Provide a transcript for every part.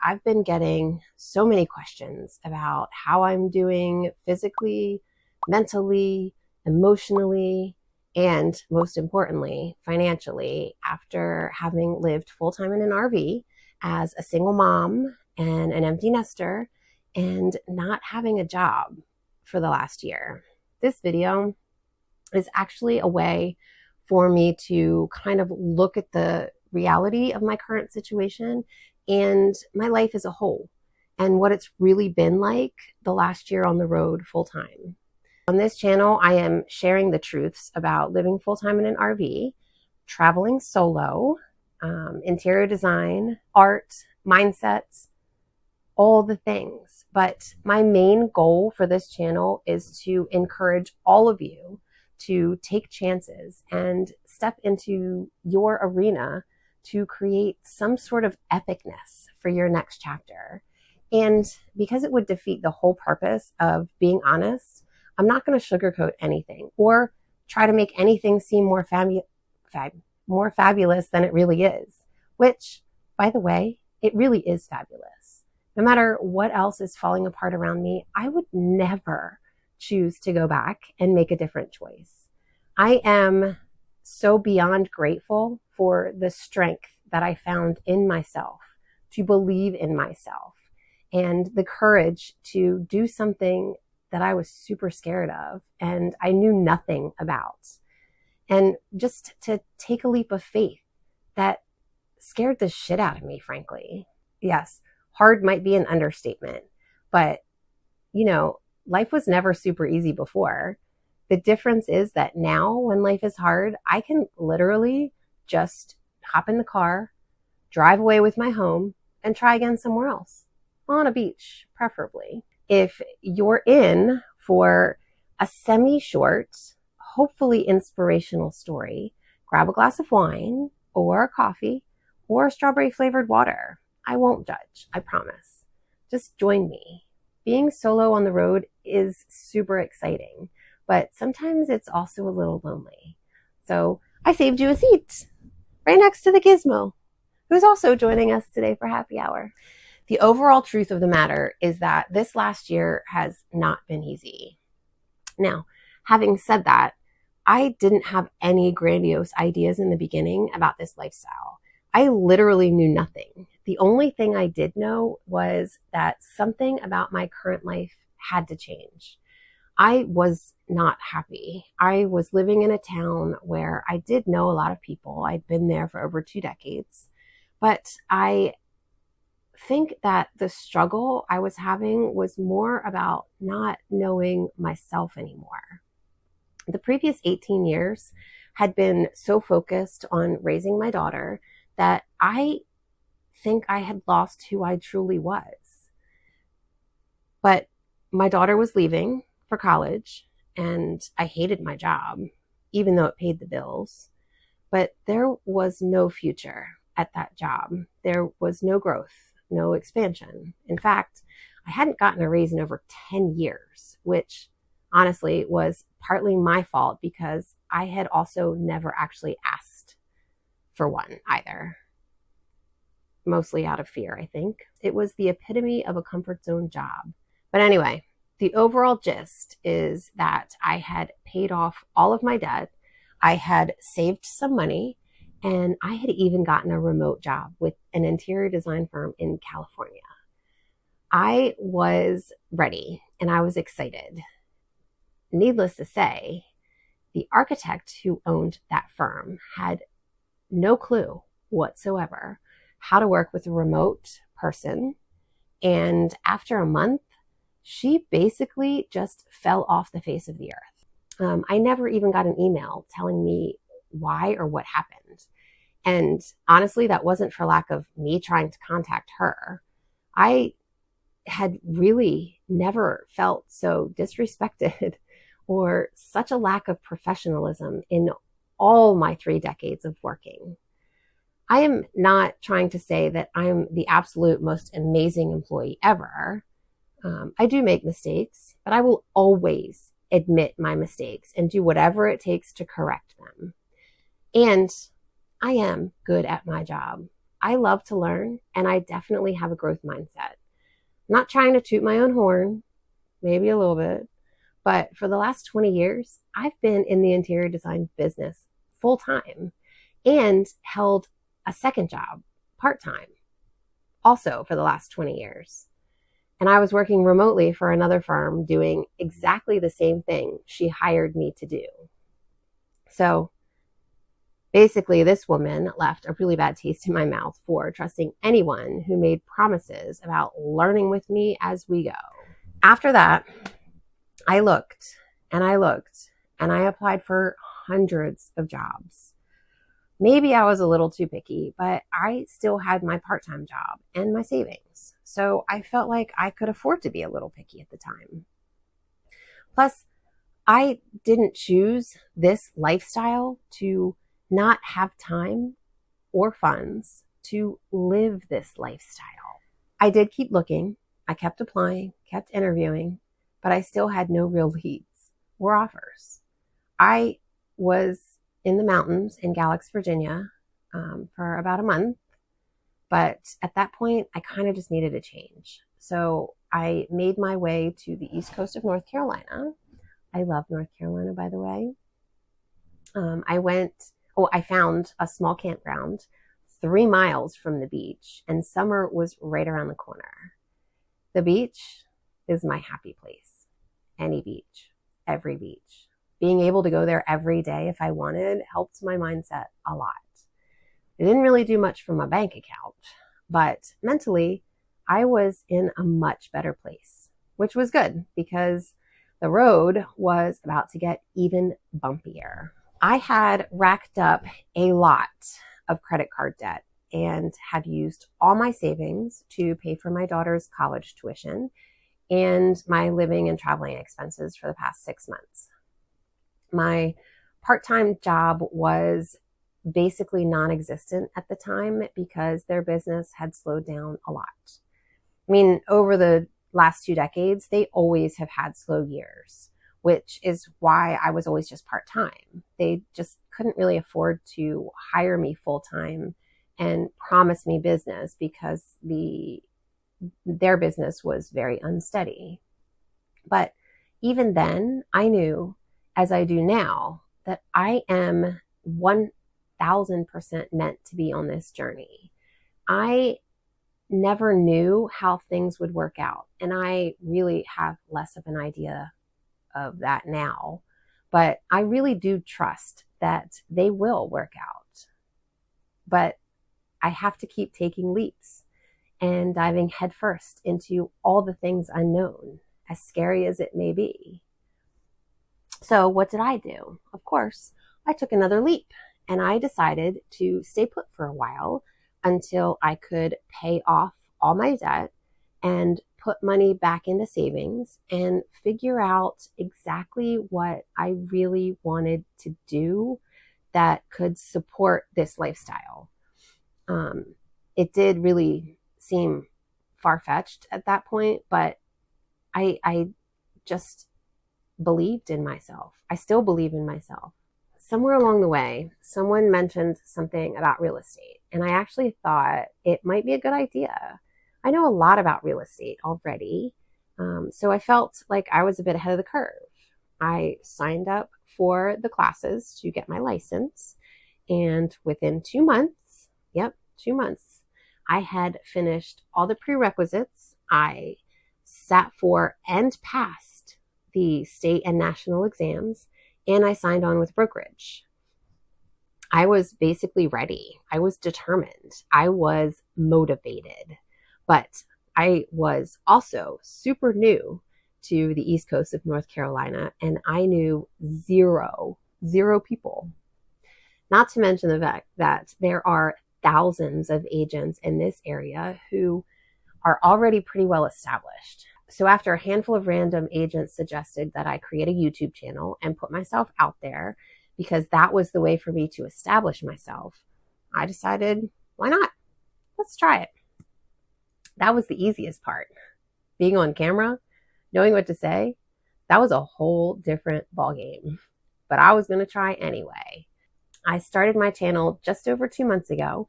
I've been getting so many questions about how I'm doing physically, mentally, emotionally, and most importantly, financially, after having lived full-time in an RV as a single mom and an empty nester and not having a job for the last year. This video is actually a way for me to kind of look at the reality of my current situation and my life as a whole and what it's really been like the last year on the road full time. On this channel, I am sharing the truths about living full time in an RV, traveling solo, interior design, art, mindsets, all the things. But my main goal for this channel is to encourage all of you to take chances and step into your arena to create some sort of epicness for your next chapter. And because it would defeat the whole purpose of being honest, I'm not going to sugarcoat anything or try to make anything seem more fabulous than it really is, which, by the way, it really is fabulous. No matter what else is falling apart around me, I would never choose to go back and make a different choice. I am so beyond grateful for the strength that I found in myself, to believe in myself, and the courage to do something that I was super scared of and I knew nothing about. And just to take a leap of faith that scared the shit out of me, frankly. Yes, hard might be an understatement, but life was never super easy before. The difference is that now when life is hard, I can literally just hop in the car, drive away with my home, and try again somewhere else, on a beach, preferably. If you're in for a semi-short, hopefully inspirational story, grab a glass of wine or coffee or strawberry flavored water. I won't judge, I promise. Just join me. Being solo on the road is super exciting, but sometimes it's also a little lonely. So I saved you a seat right next to the gizmo, who's also joining us today for happy hour. The overall truth of the matter is that this last year has not been easy. Now, having said that, I didn't have any grandiose ideas in the beginning about this lifestyle. I literally knew nothing. The only thing I did know was that something about my current life had to change. I was not happy. I was living in a town where I did know a lot of people. I'd been there for over 2 decades, but I think that the struggle I was having was more about not knowing myself anymore. The previous 18 years had been so focused on raising my daughter that I think I had lost who I truly was. But my daughter was leaving for college and I hated my job, even though it paid the bills. But there was no future at that job. There was no growth, no expansion. In fact, I hadn't gotten a raise in over 10 years, which honestly was partly my fault because I had also never actually asked for one either. Mostly out of fear, I think. It was the epitome of a comfort zone job. But anyway, the overall gist is that I had paid off all of my debt. I had saved some money, and I had even gotten a remote job with an interior design firm in California. I was ready and I was excited. Needless to say, the architect who owned that firm had no clue whatsoever how to work with a remote person. And after a month, she basically just fell off the face of the earth. I never even got an email telling me why or what happened. And honestly, that wasn't for lack of me trying to contact her. I had really never felt so disrespected or such a lack of professionalism in all my 3 decades of working. I am not trying to say that I'm the absolute most amazing employee ever. I do make mistakes, but I will always admit my mistakes and do whatever it takes to correct them. And I am good at my job. I love to learn, and I definitely have a growth mindset. I'm not trying to toot my own horn, maybe a little bit, but for the last 20 years, I've been in the interior design business full time and held a second job part time also for the last 20 years. And I was working remotely for another firm doing exactly the same thing she hired me to do. So basically, this woman left a really bad taste in my mouth for trusting anyone who made promises about learning with me as we go. After that, I looked and I looked and I applied for hundreds of jobs. Maybe I was a little too picky, but I still had my part-time job and my savings. So I felt like I could afford to be a little picky at the time. Plus, I didn't choose this lifestyle to not have time or funds to live this lifestyle. I did keep looking. I kept applying, kept interviewing, but I still had no real leads or offers. I was in the mountains in Galax, Virginia, for about a month. But at that point, I kind of just needed a change. So I made my way to the east coast of North Carolina. I love North Carolina, by the way. I found a small campground 3 miles from the beach, and summer was right around the corner. The beach is my happy place. Any beach, every beach. Being able to go there every day if I wanted helped my mindset a lot. It didn't really do much for my bank account, but mentally, I was in a much better place, which was good because the road was about to get even bumpier. I had racked up a lot of credit card debt and had used all my savings to pay for my daughter's college tuition and my living and traveling expenses for the past 6 months. My part-time job was basically non-existent at the time because their business had slowed down a lot. I mean, over the last 2 decades, they always have had slow years, which is why I was always just part-time. They just couldn't really afford to hire me full-time and promise me business because their business was very unsteady. But even then, I knew, as I do now, that I am 1000% meant to be on this journey. I never knew how things would work out, and I really have less of an idea of that now, but I really do trust that they will work out. But I have to keep taking leaps and diving headfirst into all the things unknown, as scary as it may be. So what did I do? Of course, I took another leap and I decided to stay put for a while until I could pay off all my debt and put money back into savings and figure out exactly what I really wanted to do that could support this lifestyle. It did really seem far-fetched at that point, but I just believed in myself. I still believe in myself. Somewhere along the way, someone mentioned something about real estate, and I actually thought it might be a good idea. I know a lot about real estate already, so I felt like I was a bit ahead of the curve. I signed up for the classes to get my license, and within 2 months, 2 months, I had finished all the prerequisites. I sat for and passed the state and national exams, and I signed on with brokerage. I was basically ready. I was determined. I was motivated. But I was also super new to the East Coast of North Carolina, and I knew zero people. Not to mention the fact that there are thousands of agents in this area who are already pretty well established. So after a handful of random agents suggested that I create a YouTube channel and put myself out there because that was the way for me to establish myself, I decided, why not? Let's try it. That was the easiest part. Being on camera, knowing what to say, that was a whole different ballgame. But I was going to try anyway. I started my channel just over 2 months ago,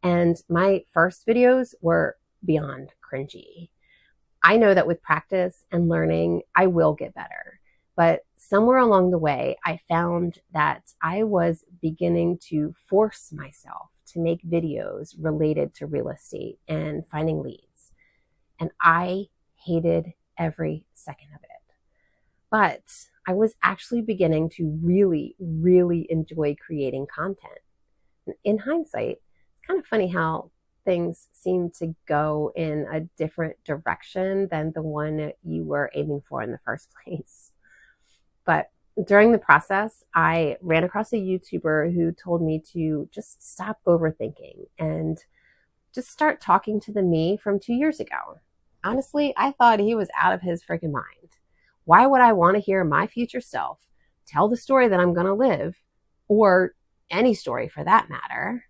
And my first videos were beyond cringy. I know that with practice and learning, I will get better. But somewhere along the way, I found that I was beginning to force myself to make videos related to real estate and finding leads. And I hated every second of it. But I was actually beginning to really, really enjoy creating content. In hindsight, it's kind of funny how things seem to go in a different direction than the one you were aiming for in the first place. But during the process, I ran across a YouTuber who told me to just stop overthinking and just start talking to the me from 2 years ago. Honestly, I thought he was out of his freaking mind. Why would I want to hear my future self tell the story that I'm going to live, or any story for that matter?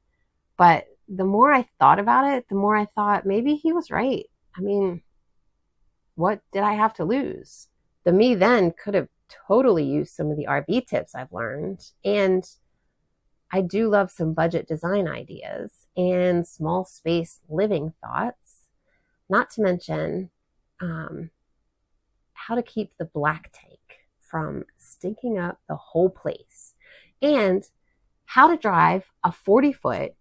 But the more I thought about it, the more I thought maybe he was right. I mean, what did I have to lose? The me then could have totally used some of the RV tips I've learned. And I do love some budget design ideas and small space living thoughts, not to mention how to keep the black tank from stinking up the whole place, and how to drive a 40-foot,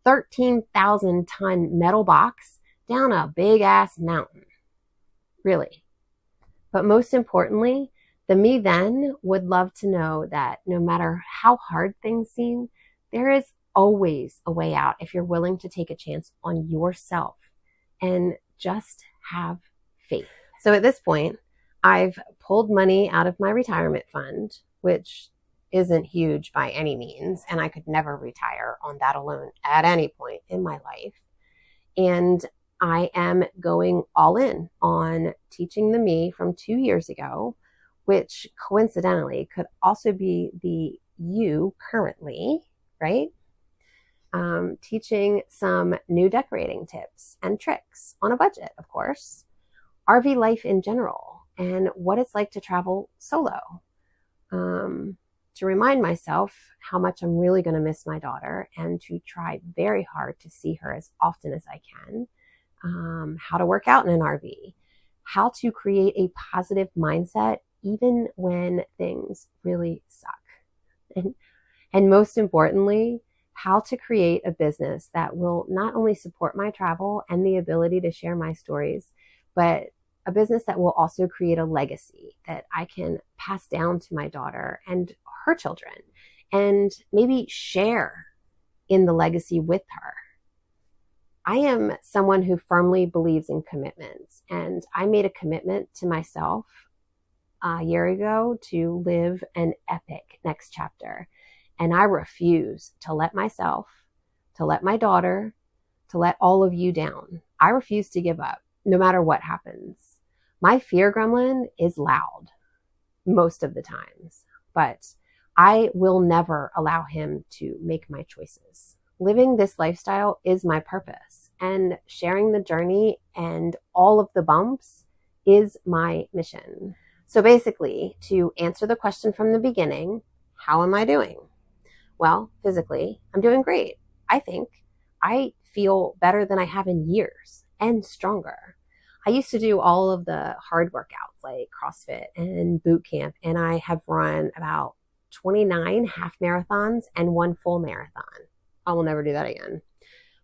13,000 ton metal box down a big ass mountain. Really. But most importantly, the me then would love to know that no matter how hard things seem, there is always a way out if you're willing to take a chance on yourself and just have faith. So at this point, I've pulled money out of my retirement fund, which isn't huge by any means, and I could never retire on that alone at any point in my life. And I am going all in on teaching the me from 2 years ago, which coincidentally could also be the you currently, right? Teaching some new decorating tips and tricks on a budget, of course, RV life in general, and what it's like to travel solo. To remind myself how much I'm really going to miss my daughter, and to try very hard to see her as often as I can. How to work out in an RV, how to create a positive mindset even when things really suck. And most importantly, how to create a business that will not only support my travel and the ability to share my stories, but a business that will also create a legacy that I can pass down to my daughter and her children, and maybe share in the legacy with her. I am someone who firmly believes in commitments, and I made a commitment to myself a year ago to live an epic next chapter. And I refuse to let myself, to let my daughter, to let all of you down. I refuse to give up, no matter what happens. My fear gremlin is loud most of the times, but I will never allow him to make my choices. Living this lifestyle is my purpose, and sharing the journey and all of the bumps is my mission. So basically, to answer the question from the beginning, how am I doing? Well, physically, I'm doing great. I think I feel better than I have in years, and stronger. I used to do all of the hard workouts like CrossFit and boot camp, and I have run about 29 half marathons and 1 full marathon. I will never do that again.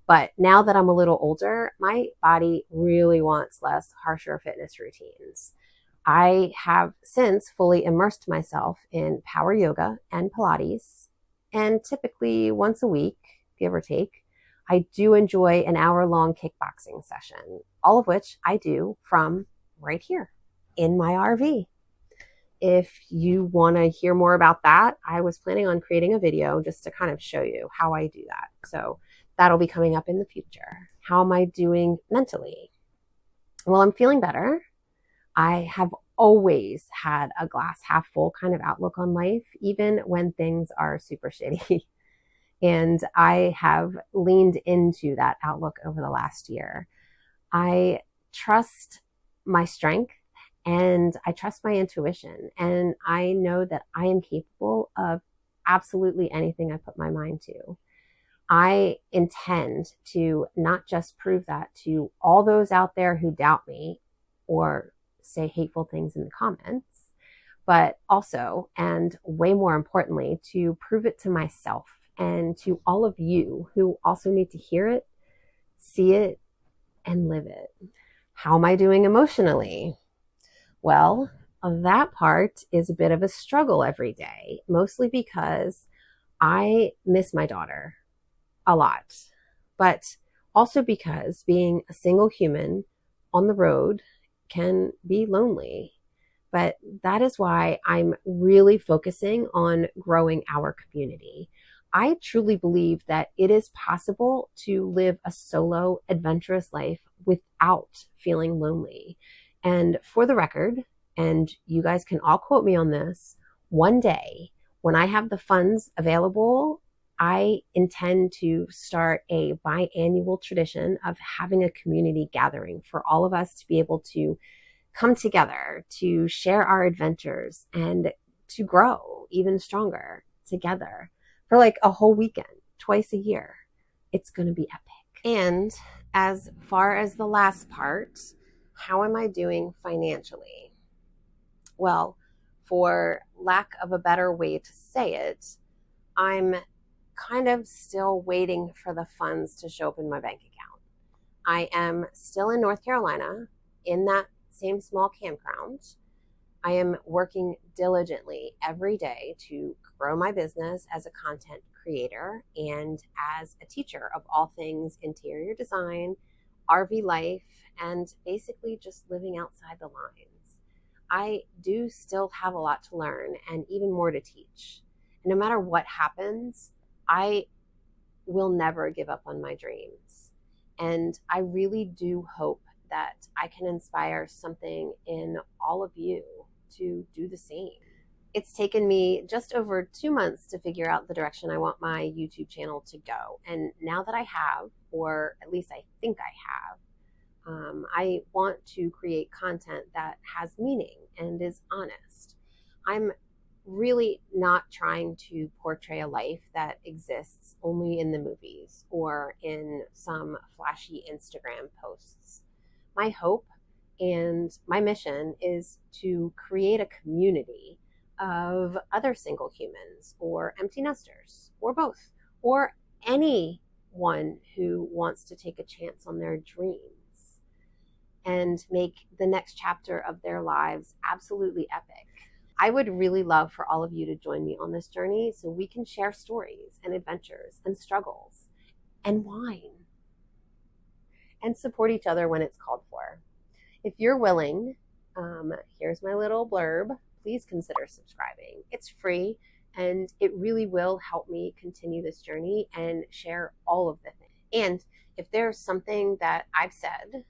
But now that I'm a little older, my body really wants less, harsher fitness routines. I have since fully immersed myself in power yoga and Pilates, and typically once a week, give or take, I do enjoy an hour-long kickboxing session, all of which I do from right here in my RV. If you want to hear more about that, I was planning on creating a video just to kind of show you how I do that. So that'll be coming up in the future. How am I doing mentally? Well, I'm feeling better. I have always had a glass half full kind of outlook on life, even when things are super shitty. And I have leaned into that outlook over the last year. I trust my strength, and I trust my intuition. And I know that I am capable of absolutely anything I put my mind to. I intend to not just prove that to all those out there who doubt me or say hateful things in the comments, but also, and way more importantly, to prove it to myself and to all of you who also need to hear it, see it, and live it. How am I doing emotionally? Well, that part is a bit of a struggle every day, mostly because I miss my daughter a lot, but also because being a single human on the road can be lonely. But that is why I'm really focusing on growing our community. I truly believe that it is possible to live a solo, adventurous life without feeling lonely. And for the record, and you guys can all quote me on this, one day when I have the funds available, I intend to start a biannual tradition of having a community gathering for all of us to be able to come together, to share our adventures, and to grow even stronger together for like a whole weekend, twice a year. It's going to be epic. And as far as the last part, how am I doing financially? Well, for lack of a better way to say it, I'm kind of still waiting for the funds to show up in my bank account. I am still in North Carolina in that same small campground. I am working diligently every day to grow my business as a content creator and as a teacher of all things interior design, RV life, and basically just living outside the lines. I do still have a lot to learn and even more to teach. And no matter what happens, I will never give up on my dreams. And I really do hope that I can inspire something in all of you to do the same. It's taken me just over 2 months to figure out the direction I want my YouTube channel to go. And now that I have, or at least I think I have, I want to create content that has meaning and is honest. I'm really not trying to portray a life that exists only in the movies or in some flashy Instagram posts. My hope and my mission is to create a community of other single humans or empty nesters or both, or anyone who wants to take a chance on their dreams and make the next chapter of their lives absolutely epic. I would really love for all of you to join me on this journey so we can share stories and adventures and struggles and wine and support each other when it's called for. If you're willing, here's my little blurb. Please consider subscribing. It's free and it really will help me continue this journey and share all of the things. And if there's something that I've said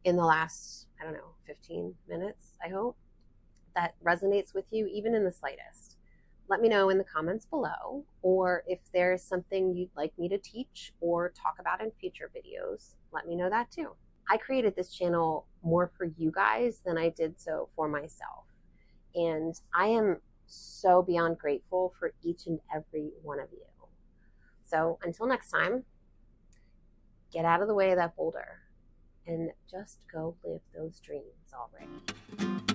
in the last, 15 minutes, I hope, that resonates with you, even in the slightest, let me know in the comments below. Or if there's something you'd like me to teach or talk about in future videos, let me know that too. I created this channel more for you guys than I did so for myself. And I am so beyond grateful for each and every one of you. So until next time, get out of the way of that boulder and just go live those dreams already.